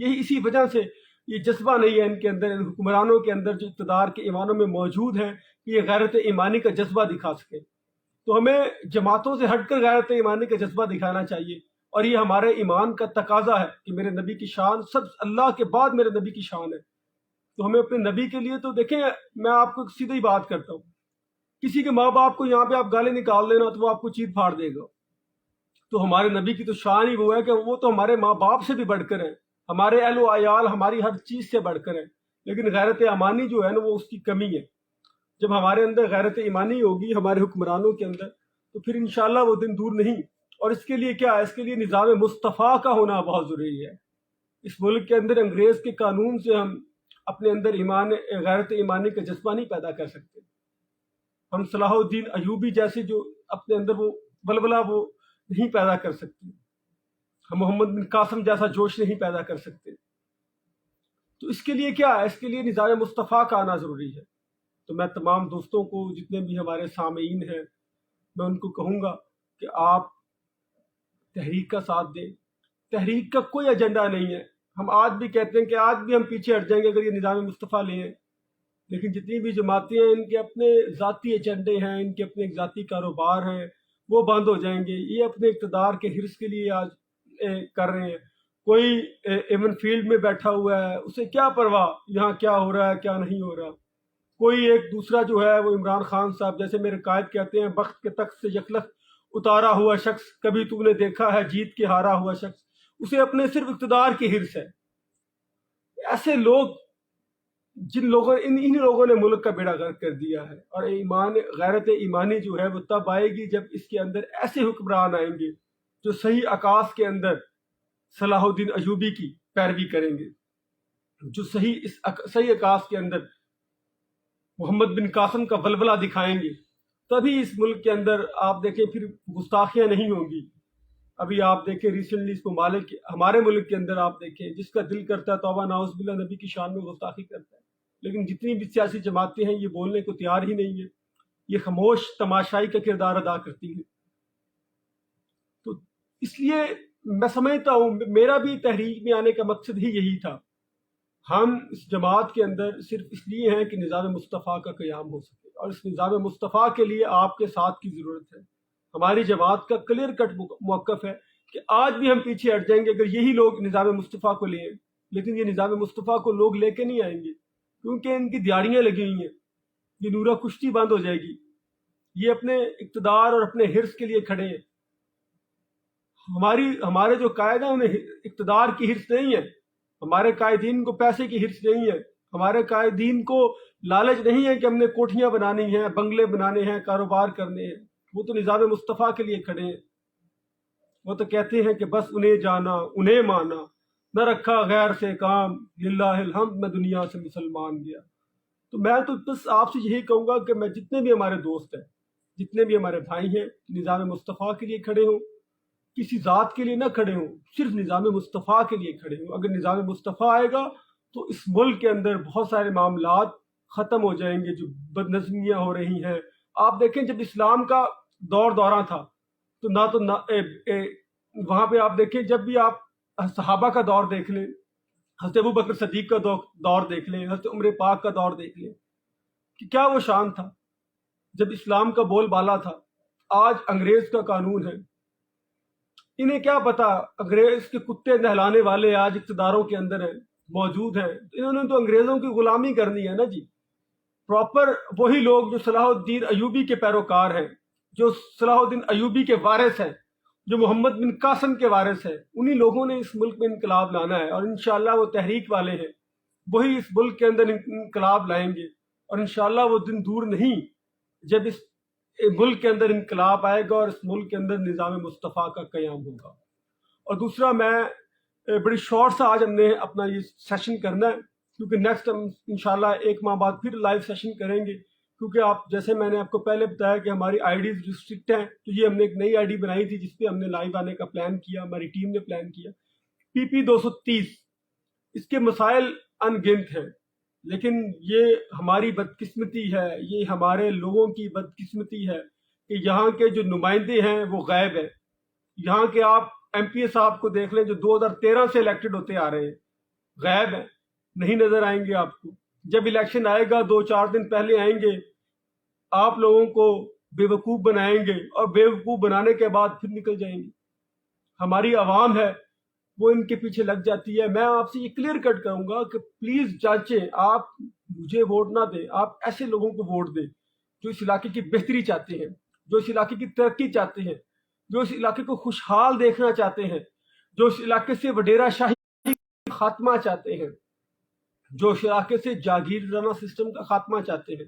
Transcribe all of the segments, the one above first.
یہی اسی وجہ سے یہ جذبہ نہیں ہے ان کے اندر، ان حکمرانوں کے اندر جو اقتدار کے ایوانوں میں موجود ہیں کہ یہ غیرت ایمانی کا جذبہ دکھا سکے۔ تو ہمیں جماعتوں سے ہٹ کر غیرت ایمانی کا جذبہ دکھانا چاہیے، اور یہ ہمارے ایمان کا تقاضا ہے کہ میرے نبی کی شان سب اللہ کے بعد میرے نبی کی شان ہے۔ تو ہمیں اپنے نبی کے لیے، تو دیکھیں میں آپ کو سیدھی بات کرتا ہوں، کسی کے ماں باپ کو یہاں پہ آپ گالیں نکال دینا تو وہ آپ کو چیر پھاڑ دے گا، تو ہمارے نبی کی تو شان ہی وہ ہے کہ وہ تو ہمارے ماں باپ سے بھی بڑھ کر ہیں، ہمارے اہل و عیال ہماری ہر چیز سے بڑھ کر ہیں، لیکن غیرت ایمانی جو ہے نا وہ اس کی کمی ہے۔ جب ہمارے اندر غیرت ایمانی ہوگی ہمارے حکمرانوں کے اندر، تو پھر انشاءاللہ وہ دن دور نہیں۔ اور اس کے لیے کیا ہے؟ اس کے لیے نظام مصطفیٰ کا ہونا بہت ضروری ہے۔ اس ملک کے اندر انگریز کے قانون سے ہم اپنے اندر غیرت ایمانی کا جذبہ نہیں پیدا کر سکتے۔ ہم صلاح الدین ایوبی جیسے جو اپنے اندر وہ بلبلہ وہ نہیں پیدا کر سکتے، ہم محمد بن قاسم جیسا جوش نہیں پیدا کر سکتے۔ تو اس کے لیے کیا ہے؟ اس کے لیے نظام مصطفیٰ کا آنا ضروری ہے۔ تو میں تمام دوستوں کو، جتنے بھی ہمارے سامعین ہیں، میں ان کو کہوں گا کہ آپ تحریک کا ساتھ دیں۔ تحریک کا کوئی ایجنڈا نہیں ہے، ہم آج بھی کہتے ہیں کہ آج بھی ہم پیچھے ہٹ جائیں گے اگر یہ نظام مصطفیٰ لیں، لیکن جتنی بھی جماعتیں ہیں ان کے اپنے ذاتی ایجنڈے ہیں، ان کے اپنے ذاتی کاروبار ہیں، وہ بند ہو جائیں گے۔ یہ اپنے اقتدار کے حرص کے لیے آج کر رہے ہیں۔ کوئی ایون فیلڈ میں بیٹھا ہوا ہے، اسے کیا پرواہ یہاں کیا ہو رہا ہے کیا نہیں ہو رہا۔ کوئی ایک دوسرا جو ہے وہ عمران خان صاحب جیسے میرے قائد کہتے ہیں، بخت کے تخت سے یکلخت اتارا ہوا شخص، کبھی تو نے دیکھا ہے جیت کے ہارا ہوا شخص، اسے اپنے صرف اقتدار کی حرص ہے۔ ایسے لوگ، جن لوگوں انہی لوگوں نے ملک کا بیڑا غرق کر دیا ہے۔ اور غیرت ایمانی جو ہے وہ تب آئے گی جب اس کے اندر ایسے حکمران آئیں گے جو صحیح عکاس کے اندر صلاح الدین ایوبی کی پیروی کریں گے، جو صحیح عکاس کے اندر محمد بن قاسم کا بلبلہ دکھائیں گے، تبھی اس ملک کے اندر آپ دیکھیں پھر گستاخیاں نہیں ہوں گی۔ ابھی آپ دیکھیں ریسنٹلی اس ممالک ہمارے ملک کے اندر آپ دیکھیں جس کا دل کرتا ہے توبہ نعوذ باللہ نبی کی شان میں گستاخی کرتا ہے، لیکن جتنی بھی سیاسی جماعتیں ہیں یہ بولنے کو تیار ہی نہیں ہے، یہ خاموش تماشائی کا کردار ادا کرتی ہیں۔ تو اس لیے میں سمجھتا ہوں میرا بھی تحریک میں آنے کا مقصد ہی یہی تھا۔ ہم اس جماعت کے اندر صرف اس لیے ہیں کہ نظام مصطفیٰ کا قیام ہو سکے، اور اس نظام مصطفیٰ کے لیے آپ کے ساتھ کی ضرورت ہے۔ ہماری جماعت کا کلیئر کٹ موقف ہے کہ آج بھی ہم پیچھے ہٹ جائیں گے اگر یہی لوگ نظام مصطفیٰ کو لیں، لیکن یہ نظام مصطفیٰ کو لوگ لے کے نہیں آئیں گے، کیونکہ ان کی دیاڑیاں لگی ہوئی ہیں، یہ نورہ کشتی بند ہو جائے گی۔ یہ اپنے اقتدار اور اپنے حرص کے لیے کھڑے ہیں۔ ہمارے جو قائد ہیں انہیں اقتدار کی حرص نہیں ہے، ہمارے قائدین کو پیسے کی حرص نہیں ہے، ہمارے قائدین کو لالچ نہیں ہے کہ ہم نے کوٹھیاں بنانی ہیں، بنگلے بنانے ہیں، کاروبار کرنے ہیں۔ وہ تو نظام مصطفیٰ کے لیے کھڑے ہیں۔ وہ تو کہتے ہیں کہ بس انہیں جانا انہیں مانا، نہ رکھا غیر سے کام، للہ الحمد میں دنیا سے مسلمان گیا۔ تو میں تو بس آپ سے یہی کہوں گا کہ میں جتنے بھی ہمارے دوست ہیں، جتنے بھی ہمارے بھائی ہیں، نظام مصطفیٰ کے لیے کھڑے ہوں، کسی ذات کے لیے نہ کھڑے ہوں، صرف نظام مصطفیٰ کے لیے کھڑے ہوں۔ اگر نظام مصطفیٰ آئے گا تو اس ملک کے اندر بہت سارے معاملات ختم ہو جائیں گے جو بد نظمیاں ہو رہی ہیں۔ آپ دیکھیں جب اسلام کا دورہ تھا تو وہاں پہ آپ دیکھیں، جب بھی آپ صحابہ کا دور دیکھ لیں، حضرت ابو بکر صدیق کا دور دیکھ لیں، حضرت عمر پاک کا دور دیکھ لیں کہ کیا وہ شان تھا جب اسلام کا بول بالا تھا۔ آج انگریز کا قانون ہے، انہیں کیا پتا انگریز کے کتے نہلانے والے آج اقتداروں کے اندر ہیں، موجود ہیں، انہوں نے تو انگریزوں کی غلامی کرنی ہے نا جی۔ پراپر وہی لوگ جو صلاح الدین ایوبی کے پیروکار ہیں، جو صلاح الدین ایوبی کے وارث ہیں، جو محمد بن قاسم کے وارث ہیں، انہی لوگوں نے اس ملک میں انقلاب لانا ہے، اور انشاءاللہ وہ تحریک والے ہیں، وہی اس ملک کے اندر انقلاب لائیں گے۔ اور انشاءاللہ وہ دن دور نہیں جب اس ملک کے اندر انقلاب آئے گا اور اس ملک کے اندر نظام مصطفیٰ کا قیام ہوگا۔ اور دوسرا، میں بڑی شارٹ سا آج ہم نے اپنا یہ سیشن کرنا ہے، کیونکہ نیکسٹ ہم انشاءاللہ 1 ماہ بعد پھر لائیو سیشن کریں گے، کیونکہ آپ جیسے میں نے آپ کو پہلے بتایا کہ ہماری آئی ڈیز ریسٹرکٹ ہیں، تو یہ ہم نے ایک نئی آئی ڈی بنائی تھی جس پہ ہم نے لائیو آنے کا پلان کیا، ہماری ٹیم نے پلان کیا، PP 230۔ اس کے مسائل ان گنت ہیں، لیکن یہ ہماری بدقسمتی ہے، یہ ہمارے لوگوں کی بدقسمتی ہے کہ یہاں کے جو نمائندے ہیں وہ غائب ہیں۔ یہاں کے آپ MP صاحب کو دیکھ لیں جو 2013 سے الیکٹڈ ہوتے آ رہے ہیں، غائب ہیں, نہیں نظر آئیں گے آپ کو. جب الیکشن آئے گا 2-4 دن پہلے آئیں گے, آپ لوگوں کو بے وقوف بنائیں گے اور بے وقوف بنانے کے بعد پھر نکل جائیں گے. ہماری عوام ہے وہ ان کے پیچھے لگ جاتی ہے. میں آپ سے یہ کلیئر کٹ کروں گا کہ پلیز جانچیں, آپ مجھے ووٹ نہ دیں, آپ ایسے لوگوں کو ووٹ دیں جو اس علاقے کی بہتری چاہتے ہیں, جو اس علاقے کی ترقی چاہتے ہیں, جو اس علاقے کو خوشحال دیکھنا چاہتے ہیں, جو اس علاقے سے وڈیرا شاہی کا خاتمہ چاہتے ہیں, جو اس علاقے سے جاگیردارانہ سسٹم کا خاتمہ چاہتے ہیں.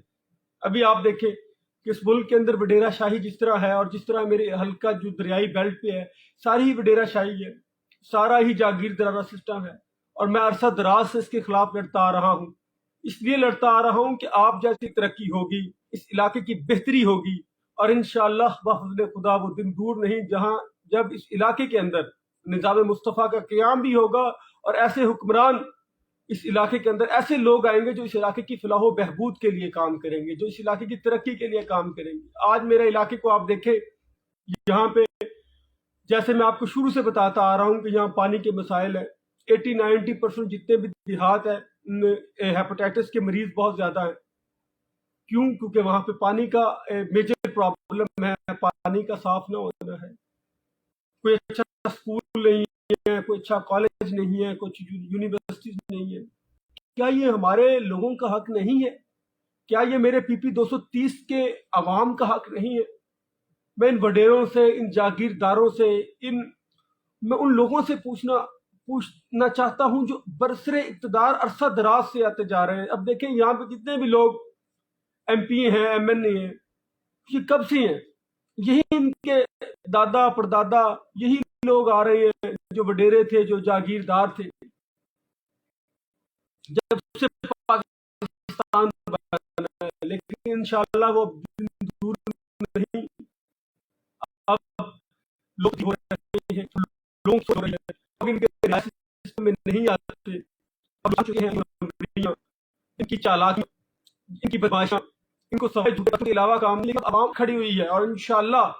ابھی آپ دیکھیں کہ اس ملک کے اندر وڈیرا شاہی جس طرح ہے, اور جس طرح میرے حلقہ جو دریائی بیلٹ پہ ہے ساری ہی وڈیرا شاہی ہے, سارا ہی جاگیردارانہ سسٹم ہے, اور میں عرصہ دراز سے اس کے خلاف لڑتا آ رہا ہوں. اس لیے لڑتا آ رہا ہوں کہ آپ جیسی ترقی ہوگی, اس علاقے کی بہتری ہوگی, اور انشاءاللہ بفضل خدا وہ دن دور نہیں جب اس علاقے کے اندر نظام مصطفیٰ کا قیام بھی ہوگا, اور ایسے حکمران اس علاقے کے اندر, ایسے لوگ آئیں گے جو اس علاقے کی فلاح و بہبود کے لیے کام کریں گے, جو اس علاقے کی ترقی کے لیے کام کریں گے. آج میرے علاقے کو آپ دیکھیں, یہاں پہ جیسے میں آپ کو شروع سے بتاتا آ رہا ہوں کہ یہاں پانی کے مسائل ہیں. 80-90% جتنے بھی دیہات ہیں ہیپاٹائٹس کے مریض بہت زیادہ ہیں. کیوں؟ کیونکہ وہاں پہ پانی کا میجر پرابلم ہے, پانی کا صاف نہ ہونا ہے. کوئی اچھا اسکول نہیں ہے, کوئی اچھا کالج نہیں ہے, کچھ یونیورسٹیز نہیں ہے. کیا یہ ہمارے لوگوں کا حق نہیں ہے؟ کیا یہ میرے PP 230 کے عوام کا حق نہیں ہے؟ میں ان وڈیروں سے, ان جاگیرداروں سے, میں ان لوگوں سے پوچھنا چاہتا ہوں جو برسر اقتدار عرصہ دراز سے آتے جا رہے ہیں. اب دیکھیں یہاں پہ جتنے بھی لوگ MP ہیں, MNA ہیں, یہ کب سے ہیں؟ یہی ان کے دادا پردادا, یہی لوگ آ رہے ہیں جو وڈیرے تھے, جو جاگیردار تھے. جب سے پاکستان بنا ہے, لیکن انشاءاللہ وہ دور نہیں. اب لوگ ہو رہے ہیں, لوگ سو رہے ہیں, اب ان کے ریاسی سسٹم میں نہیں آتے. اب آ چکے ہیں ان کی چالاکیاں, ان کی بدماشیاں, ان کو سمجھ کے علاوہ کام نہیں. لیکن عوام کھڑی ہوئی ہے, اور انشاءاللہ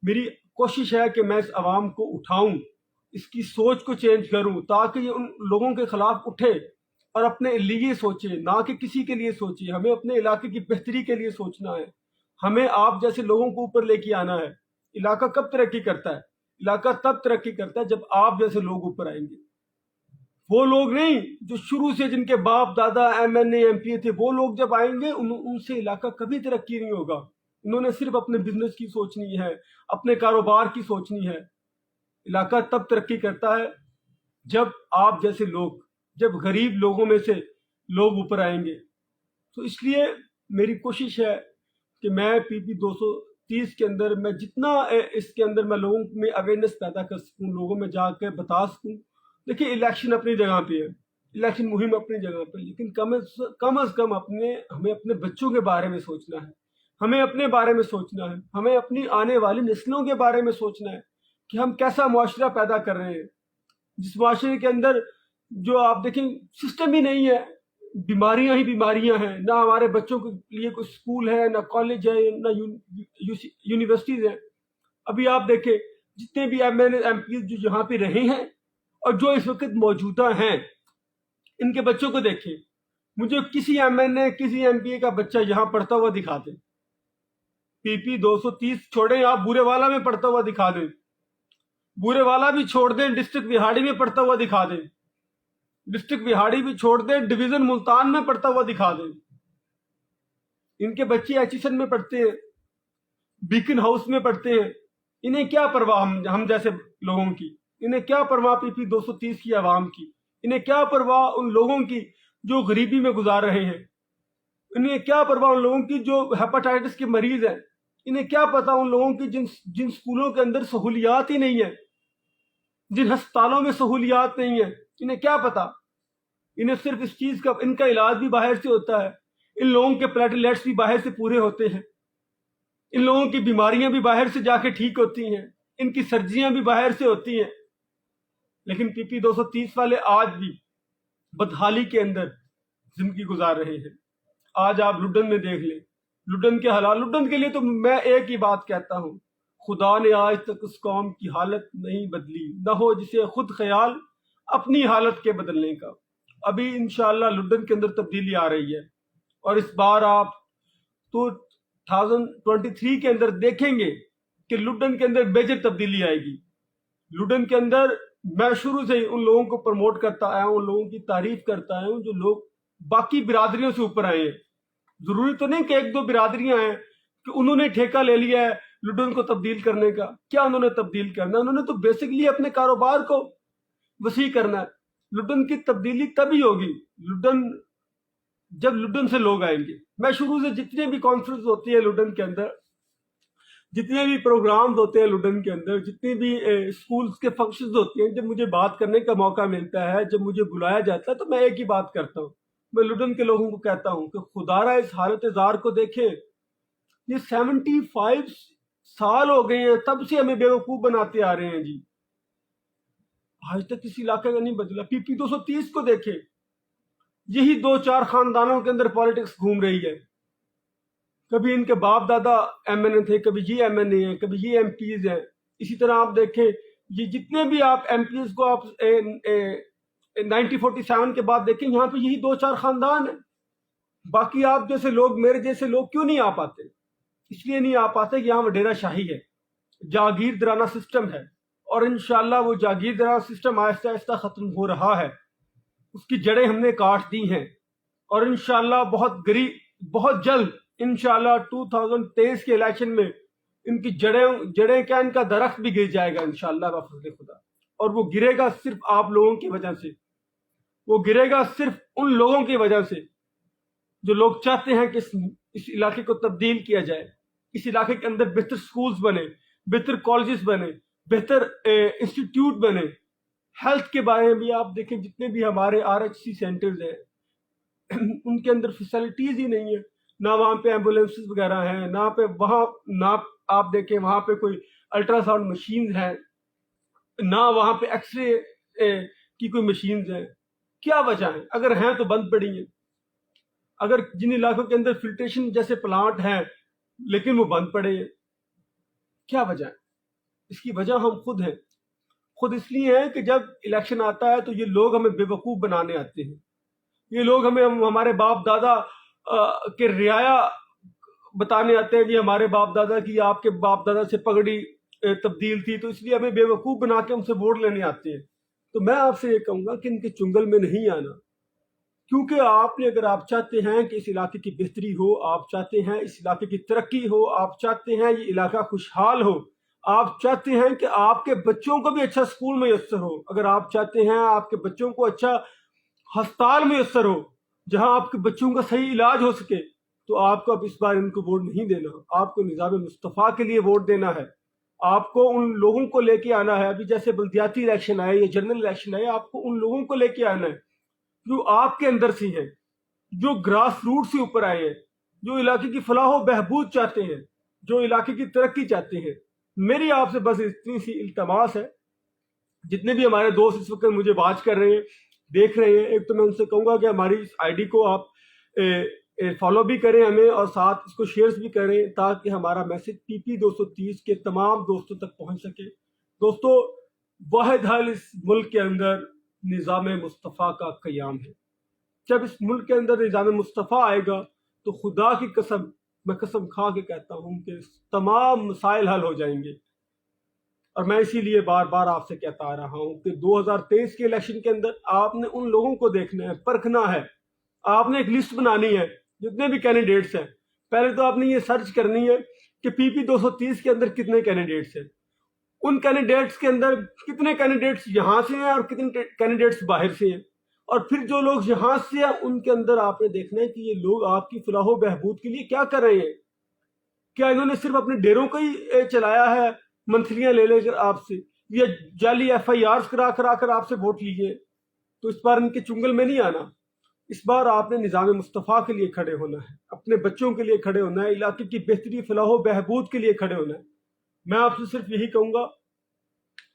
میری کوشش ہے کہ میں اس عوام کو اٹھاؤں, اس کی سوچ کو چینج کروں, تاکہ یہ ان لوگوں کے خلاف اٹھے اور اپنے لیے سوچے, نہ کہ کسی کے لیے سوچے. ہمیں اپنے علاقے کی بہتری کے لیے سوچنا ہے. ہمیں آپ جیسے لوگوں کو اوپر لے کے آنا ہے. علاقہ کب ترقی کرتا ہے؟ علاقہ تب ترقی کرتا ہے جب آپ جیسے لوگ اوپر آئیں گے. وہ لوگ نہیں جو شروع سے جن کے باپ دادا MNA MP تھے, وہ لوگ جب آئیں گے ان سے علاقہ کبھی ترقی نہیں ہوگا. انہوں نے صرف اپنے بزنس کی سوچنی ہے, اپنے کاروبار کی سوچنی ہے. علاقہ تب ترقی کرتا ہے جب آپ جیسے لوگ, جب غریب لوگوں میں سے لوگ اوپر آئیں گے. تو اس لیے میری کوشش ہے کہ میں PP 230 کے اندر میں جتنا اس کے اندر میں لوگوں میں اویئرنیس پیدا کر سکوں, لوگوں میں جا کے بتا سکوں. دیکھیں الیکشن اپنی جگہ پہ ہے, الیکشن مہم اپنی جگہ پہ, لیکن کم از کم ہمیں اپنے بچوں کے بارے میں سوچنا ہے, ہمیں اپنے بارے میں سوچنا ہے, ہمیں اپنی آنے والی نسلوں کے بارے میں سوچنا ہے کہ ہم کیسا معاشرہ پیدا کر رہے ہیں, جس معاشرے کے اندر جو آپ دیکھیں سسٹم ہی نہیں ہے, بیماریاں ہی بیماریاں ہیں. نہ ہمارے بچوں کے لیے کوئی اسکول ہے, نہ کالج ہے, نہ یونیورسٹیز ہیں. ابھی آپ دیکھیں جتنے بھی MNA MP جو یہاں پہ رہے ہیں اور جو اس وقت موجودہ ہیں, ان کے بچوں کو دیکھیں. مجھے کسی MNA کسی MP کا بچہ یہاں پڑھتا ہوا دکھا دیں. PP 230 چھوڑیں, آپ بورے والا میں پڑھتا ہوا دکھا دیں. بورے والا بھی چھوڑ دیں, ڈسٹرکٹ بہاڑی میں پڑھتا ہوا دکھا دیں. ڈسٹرکٹ بہاڑی بھی چھوڑ دیں, ڈویژن ملتان میں پڑھتا ہوا دکھا دیں. ان کے بچے ایچیسن میں پڑھتے ہیں, بیکن ہاؤس میں پڑھتے ہیں. انہیں کیا پرواہ ہم جیسے لوگوں کی, انہیں کیا پرواہ PP 230 کی عوام کی, انہیں کیا پرواہ ان لوگوں کی جو غریبی میں گزار رہے ہیں, انہیں کیا پرواہ ان لوگوں کی جو ہیپاٹائٹس کے مریض ہیں, انہیں کیا پتا ان لوگوں کی جن سکولوں کے اندر سہولیات ہی نہیں ہیں, جن ہسپتالوں میں سہولیات نہیں ہیں, انہیں کیا پتا. انہیں صرف اس چیز کا, ان کا علاج بھی باہر سے ہوتا ہے, ان لوگوں کے پلیٹلیٹس بھی باہر سے پورے ہوتے ہیں, ان لوگوں کی بیماریاں بھی باہر سے جا کے ٹھیک ہوتی ہیں, ان کی سرجریاں بھی باہر سے ہوتی ہیں. لیکن PP 230 والے آج بھی بدحالی کے اندر زندگی گزار رہے ہیں. آج آپ لڈن میں دیکھ لیں, لڈن کے حالات. لڈن کے لیے تو میں ایک ہی بات کہتا ہوں, خدا نے آج تک اس قوم کی حالت نہیں بدلی, نہ ہو جسے خود خیال اپنی حالت کے بدلنے کا. ابھی انشاءاللہ لڈن کے اندر تبدیلی آ رہی ہے، اور اس بار آپ 2023 کے اندر دیکھیں گے کہ لڈن کے اندر میجر تبدیلی آئے گی۔ لڈن کے اندر میں شروع سے ہی ان لوگوں کو پروموٹ کرتا آیا ہوں، ان لوگوں کی تعریف کرتا آیا ہوں جو لوگ باقی برادریوں سے اوپر آئے ہیں۔ ضروری تو نہیں کہ ایک دو برادریاں ہیں کہ انہوں نے ٹھیکہ لے لیا ہے لڈن کو تبدیل کرنے کا۔ کیا انہوں نے تبدیل کرنا ہے؟ انہوں نے تو بیسکلی اپنے کاروبار کو وسیع کرنا ہے۔ لڈن کی تبدیلی تبھی ہوگی جب لڈن سے لوگ آئیں گے۔ میں شروع سے جتنے بھی کانفرنس ہوتی ہے لڈن کے اندر، جتنے بھی پروگرامز ہوتے ہیں لڈن کے اندر، جتنے بھی اسکولز کے فنکشنز ہوتے ہیں، جب مجھے بات کرنے کا موقع ملتا ہے، جب مجھے بلایا جاتا ہے، تو میں ایک ہی بات کرتا ہوں۔ میں لڈن کے لوگوں کو کہتا ہوں کہ خدا را اس حالت زار کو دیکھیں، یہ 75 سال ہو گئے ہیں تب سے ہمیں بیوقوف بناتے آ رہے ہیں جی، آج تک کسی علاقے کا نہیں بدلا۔ پی پی 230 کو دیکھیں، یہی 2-4 خاندانوں کے اندر پالیٹکس گھوم رہی ہے۔ کبھی ان کے باپ دادا ایم این اے تھے، کبھی یہ ایم این اے ہیں، کبھی یہ ایم پیز ہیں۔ اسی طرح آپ دیکھیں یہ جتنے بھی آپ ایم پیز کو آپ 1947 کے بعد دیکھیں، یہاں پہ یہی 2-4 خاندان ہیں۔ باقی آپ جیسے لوگ، میرے جیسے لوگ کیوں نہیں آ پاتے؟ اس لیے نہیں آ پاتے کہ یہاں وڈیرا شاہی ہے، جاگیردارانہ سسٹم ہے، اور انشاءاللہ وہ جاگیردارانہ سسٹم آہستہ آہستہ ختم ہو رہا ہے۔ اس کی جڑیں ہم نے کاٹ دی ہیں، اور انشاءاللہ بہت جلد انشاءاللہ 2023 کے الیکشن میں ان کی جڑیں کیا، ان کا درخت بھی گر جائے گا انشاءاللہ بفضل خدا، اور وہ گرے گا صرف آپ لوگوں کی وجہ سے، وہ گرے گا صرف ان لوگوں کی وجہ سے جو لوگ چاہتے ہیں کہ اس علاقے کو تبدیل کیا جائے، اس علاقے کے اندر بہتر سکولز بنے، بہتر کالجز بنے، بہتر انسٹیٹیوٹ بنے۔ ہیلتھ کے بارے میں بھی آپ دیکھیں، جتنے بھی ہمارے RHC سینٹرز ہیں ان کے اندر فیسلٹیز ہی نہیں ہے، نہ وہاں پہ ایمبولینسز وغیرہ ہیں، نہ آپ دیکھیں وہاں پہ کوئی الٹرا ساؤنڈ مشینز ہیں، نہ وہاں پہ ایکس رے کی کوئی مشینز ہیں۔ کیا وجہ ہے؟ اگر ہیں تو بند پڑی ہیں۔ اگر جن علاقوں کے اندر فلٹریشن جیسے پلانٹ ہیں لیکن وہ بند پڑے ہیں، کیا وجہ ہے؟ اس کی وجہ ہم خود ہیں۔ خود اس لیے ہے کہ جب الیکشن آتا ہے تو یہ لوگ ہمیں بے وقوف بنانے آتے ہیں، یہ لوگ ہمارے باپ دادا کے رعایا بتانے آتے ہیں، جی ہمارے باپ دادا کی، آپ کے باپ دادا سے پگڑی تبدیل تھی، تو اس لیے ہمیں بے وقوف بنا کے ہم سے ووٹ لینے آتے ہیں۔ تو میں آپ سے یہ کہوں گا کہ ان کے چنگل میں نہیں آنا، کیونکہ اگر آپ چاہتے ہیں کہ اس علاقے کی بہتری ہو، آپ چاہتے ہیں اس علاقے کی ترقی ہو، آپ چاہتے ہیں یہ علاقہ خوشحال ہو، آپ چاہتے ہیں کہ آپ کے بچوں کو بھی اچھا سکول میسر ہو، اگر آپ چاہتے ہیں آپ کے بچوں کو اچھا ہسپتال میسر ہو جہاں آپ کے بچوں کا صحیح علاج ہو سکے، تو آپ کو اب اس بار ان کو ووٹ نہیں دینا، آپ کو نظام مصطفیٰ کے لیے ووٹ دینا ہے۔ آپ کو ان لوگوں کو لے کے آنا ہے، ابھی جیسے بلدیاتی الیکشن آئے یا جنرل الیکشن آئے، آپ کو ان لوگوں کو لے کے آنا ہے جو آپ کے اندر سے ہیں، جو گراس روٹ سے اوپر آئے ہیں، جو علاقے کی فلاح و بہبود چاہتے ہیں، جو علاقے کی ترقی چاہتے ہیں۔ میری آپ سے بس اتنی سی التماس ہے، جتنے بھی ہمارے دوست اس وقت مجھے واچ کر رہے ہیں، دیکھ رہے ہیں، ایک تو میں ان سے کہوں گا کہ ہماری اس آئی ڈی کو آپ فالو بھی کریں ہمیں، اور ساتھ اس کو شیئرز بھی کریں تاکہ ہمارا میسج PP 230 کے تمام دوستوں تک پہنچ سکے۔ دوستو، واحد حل اس ملک کے اندر نظام مصطفیٰ کا قیام ہے۔ جب اس ملک کے اندر نظام مصطفیٰ آئے گا تو خدا کی قسم، میں قسم کھا کے کہتا ہوں کہ تمام مسائل حل ہو جائیں گے۔ اور میں اسی لیے بار بار آپ سے کہتا آ رہا ہوں کہ 2023 کے الیکشن کے اندر آپ نے ان لوگوں کو دیکھنا ہے، پرکھنا ہے، آپ نے ایک لسٹ بنانی ہے جتنے بھی کینڈیڈیٹس ہیں۔ پہلے تو آپ نے یہ سرچ کرنی ہے کہ PP 230 کے اندر کتنے کینڈیڈیٹس ہیں، ان کینڈیڈیٹس کے اندر کتنے کینڈیڈیٹس یہاں سے ہیں اور کتنے کینڈیڈیٹس باہر سے ہیں، اور پھر جو لوگ یہاں سے ہیں ان کے اندر آپ نے دیکھنا ہے کہ یہ لوگ آپ کی فلاح و بہبود کے لیے کیا کر رہے ہیں۔ کیا انہوں نے صرف اپنے ڈیروں کو ہی چلایا ہے منتھلیاں لے کر آپ سے، یا جعلی FIRs کرا کر آپ سے ووٹ لیے؟ تو اس بار ان کے چنگل میں نہیں آنا، اس بار آپ نے نظام مصطفیٰ کے لیے کھڑے ہونا ہے، اپنے بچوں کے لیے کھڑے ہونا ہے، علاقے کی بہتری، فلاح و بہبود کے لیے کھڑے ہونا ہے۔ میں آپ سے صرف یہی کہوں گا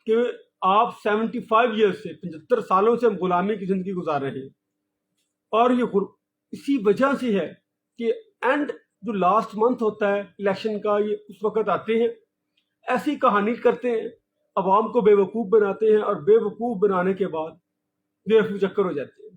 کہ آپ 75 ایئرس سے، 75 سالوں سے ہم غلامی کی زندگی گزار رہے ہیں، اور یہ اسی وجہ سے ہے کہ اینڈ جو لاسٹ منتھ ہوتا ہے الیکشن کا، یہ اس وقت آتے ہیں، ایسی کہانی کرتے ہیں، عوام کو بے وقوف بناتے ہیں، اور بے وقوف بنانے کے بعد بے وقوف چکر ہو جاتے ہیں۔